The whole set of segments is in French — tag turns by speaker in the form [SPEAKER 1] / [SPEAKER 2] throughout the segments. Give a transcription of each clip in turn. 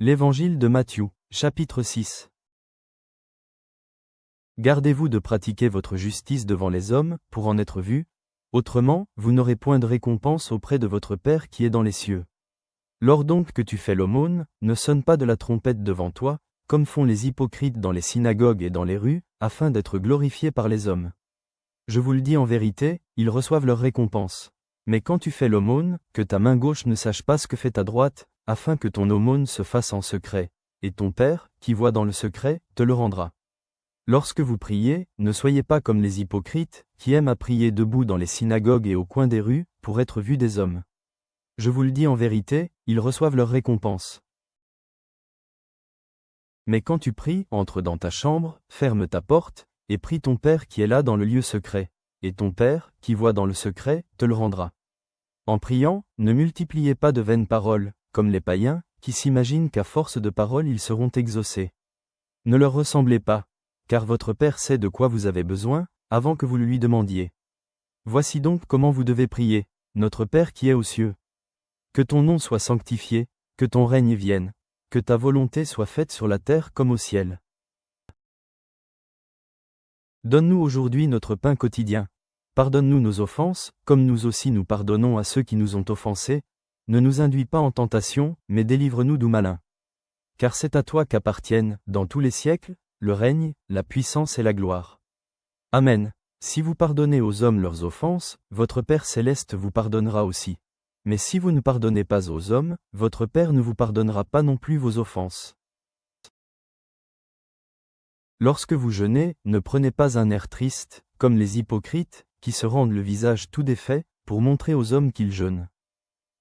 [SPEAKER 1] L'Évangile de Matthieu, chapitre 6. Gardez-vous de pratiquer votre justice devant les hommes, pour en être vus, autrement, vous n'aurez point de récompense auprès de votre Père qui est dans les cieux. Lors donc que tu fais l'aumône, ne sonne pas de la trompette devant toi, comme font les hypocrites dans les synagogues et dans les rues, afin d'être glorifiés par les hommes. Je vous le dis en vérité, ils reçoivent leur récompense. Mais quand tu fais l'aumône, que ta main gauche ne sache pas ce que fait ta droite, afin que ton aumône se fasse en secret, et ton Père, qui voit dans le secret, te le rendra. Lorsque vous priez, ne soyez pas comme les hypocrites, qui aiment à prier debout dans les synagogues et au coin des rues, pour être vus des hommes. Je vous le dis en vérité, ils reçoivent leur récompense. Mais quand tu pries, entre dans ta chambre, ferme ta porte, et prie ton Père qui est là dans le lieu secret, et ton Père, qui voit dans le secret, te le rendra. En priant, ne multipliez pas de vaines paroles, comme les païens, qui s'imaginent qu'à force de paroles ils seront exaucés. Ne leur ressemblez pas, car votre Père sait de quoi vous avez besoin, avant que vous le lui demandiez. Voici donc comment vous devez prier, notre Père qui est aux cieux. Que ton nom soit sanctifié, que ton règne vienne, que ta volonté soit faite sur la terre comme au ciel. Donne-nous aujourd'hui notre pain quotidien. Pardonne-nous nos offenses, comme nous aussi nous pardonnons à ceux qui nous ont offensés. Ne nous induis pas en tentation, mais délivre-nous du malin. Car c'est à toi qu'appartiennent, dans tous les siècles, le règne, la puissance et la gloire. Amen. Si vous pardonnez aux hommes leurs offenses, votre Père céleste vous pardonnera aussi. Mais si vous ne pardonnez pas aux hommes, votre Père ne vous pardonnera pas non plus vos offenses. Lorsque vous jeûnez, ne prenez pas un air triste, comme les hypocrites, qui se rendent le visage tout défait, pour montrer aux hommes qu'ils jeûnent.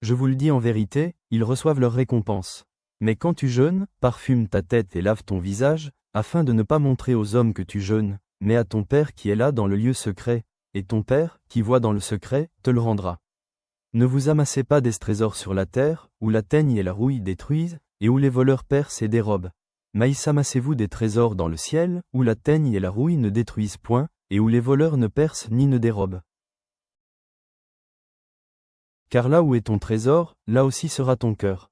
[SPEAKER 1] Je vous le dis en vérité, ils reçoivent leur récompense. Mais quand tu jeûnes, parfume ta tête et lave ton visage, afin de ne pas montrer aux hommes que tu jeûnes, mais à ton Père qui est là dans le lieu secret, et ton Père, qui voit dans le secret, te le rendra. Ne vous amassez pas des trésors sur la terre, où la teigne et la rouille détruisent, et où les voleurs percent et dérobent. Mais amassez-vous des trésors dans le ciel, où la teigne et la rouille ne détruisent point, et où les voleurs ne percent ni ne dérobent. Car là où est ton trésor, là aussi sera ton cœur.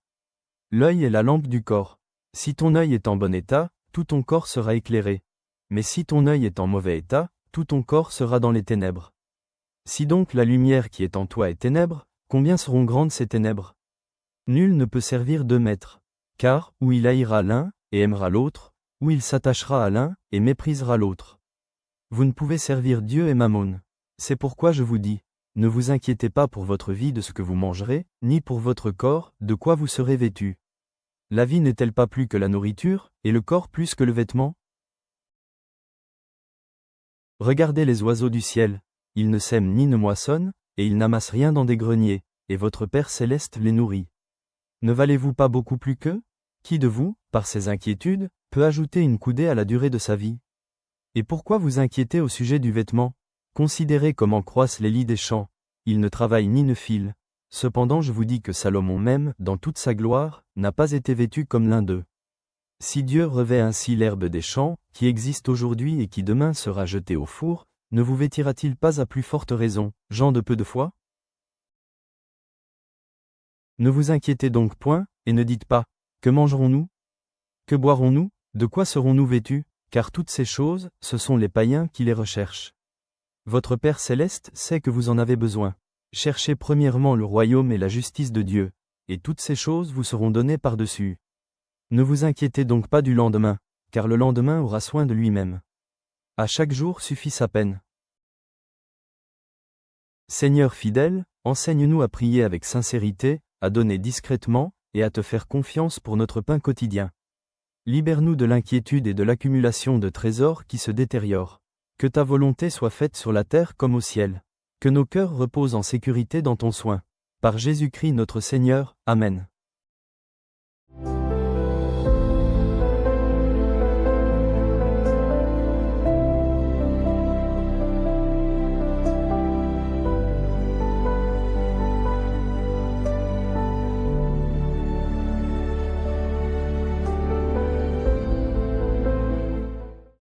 [SPEAKER 1] L'œil est la lampe du corps. Si ton œil est en bon état, tout ton corps sera éclairé. Mais si ton œil est en mauvais état, tout ton corps sera dans les ténèbres. Si donc la lumière qui est en toi est ténèbres, combien seront grandes ces ténèbres? Nul ne peut servir deux maîtres. Car, ou il haïra l'un, et aimera l'autre, ou il s'attachera à l'un, et méprisera l'autre. Vous ne pouvez servir Dieu et Mammon. C'est pourquoi je vous dis, ne vous inquiétez pas pour votre vie de ce que vous mangerez, ni pour votre corps, de quoi vous serez vêtu. La vie n'est-elle pas plus que la nourriture, et le corps plus que le vêtement? Regardez les oiseaux du ciel, ils ne sèment ni ne moissonnent, et ils n'amassent rien dans des greniers, et votre Père céleste les nourrit. Ne valez-vous pas beaucoup plus qu'eux? Qui de vous, par ses inquiétudes, peut ajouter une coudée à la durée de sa vie? Et pourquoi vous inquiétez au sujet du vêtement? Considérez comment croissent les lys des champs, ils ne travaillent ni ne filent. Cependant je vous dis que Salomon même, dans toute sa gloire, n'a pas été vêtu comme l'un d'eux. Si Dieu revêt ainsi l'herbe des champs, qui existe aujourd'hui et qui demain sera jetée au four, ne vous vêtira-t-il pas à plus forte raison, gens de peu de foi? Ne vous inquiétez donc point, et ne dites pas, que mangerons-nous? Que boirons-nous? De quoi serons-nous vêtus? Car toutes ces choses, ce sont les païens qui les recherchent. Votre Père céleste sait que vous en avez besoin. Cherchez premièrement le royaume et la justice de Dieu, et toutes ces choses vous seront données par-dessus. Ne vous inquiétez donc pas du lendemain, car le lendemain aura soin de lui-même. À chaque jour suffit sa peine. Seigneur fidèle, enseigne-nous à prier avec sincérité, à donner discrètement, et à te faire confiance pour notre pain quotidien. Libère-nous de l'inquiétude et de l'accumulation de trésors qui se détériorent. Que ta volonté soit faite sur la terre comme au ciel. Que nos cœurs reposent en sécurité dans ton soin. Par Jésus-Christ notre Seigneur, Amen.